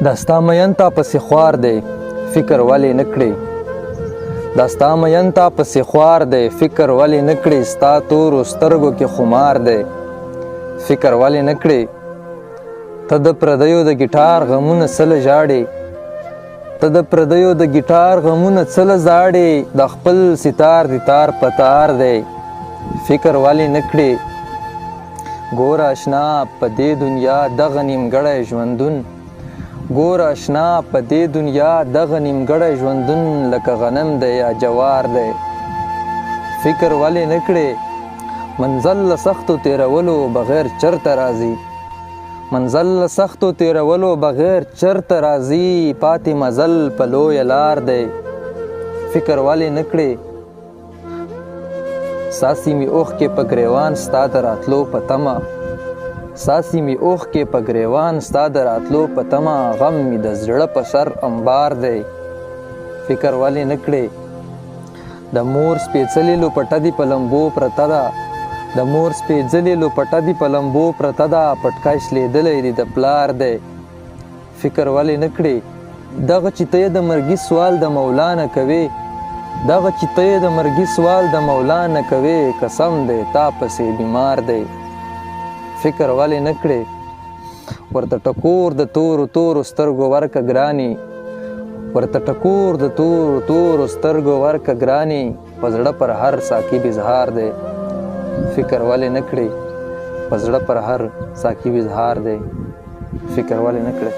دا ستا مین تا پسې خوار دی فکر ولې نه کړې دا ستا مین تا پسې خوار دی فکر ولې نه کړې ستا تورو سترګو کې خمار دی فکر ولې نه کړې ته د پردیو د ګیټار غمونه څله ژاړې ته د پردیو د ګیټار غمونه څله زاړې د خپل ستار د تار په تار دی فکر ولې نه کړې ګوره اشنا په دې دنیا دغه نیمګړی ژوندون ګوره اشنا په دې دنیا دغه نیمګړی ژوندون لکه غنم دی یا جوار دی فکر ولې نه کړې منزل له سختو تیرولو بغیر چرته راځي منزل له سختو تیرولو بغیر چرته راځي پاتې مزل په لویه لار دی فکر ولې نه کړې ساسي مې اوښکې په ګریوان ستا د راتلو په تمه ساسي مې اوښکې په ګریوان ستا د راتلو په تمه غم مې د زړه په سر انبار دی فکر ولې نه کړې د مور سپېڅلې لوپټه دې په لمبو پرته ده د مور سپېڅلې لوپټه دې په لمبو پرته ده پټکی شلېدلی دی د پلار دی فکر ولې نه کړې دغه چې ته یې د مرګي سوال د مولا نه کوې دغه چې ته یې د مرګي سوال د مولا نه کوې قسم دی تا پسې بیمار دی فکر ولې نه کړې ورته ټکور د تورو تورو سترګو ورکه ګرانې ورته ټکور د تورو تورو سترګو ورکه ګرانې په زړه پر هر ساقي اظهار دی فکر ولې نه کړې په زړه پر هر ساقي اظهار دی فکر ولې نه کړې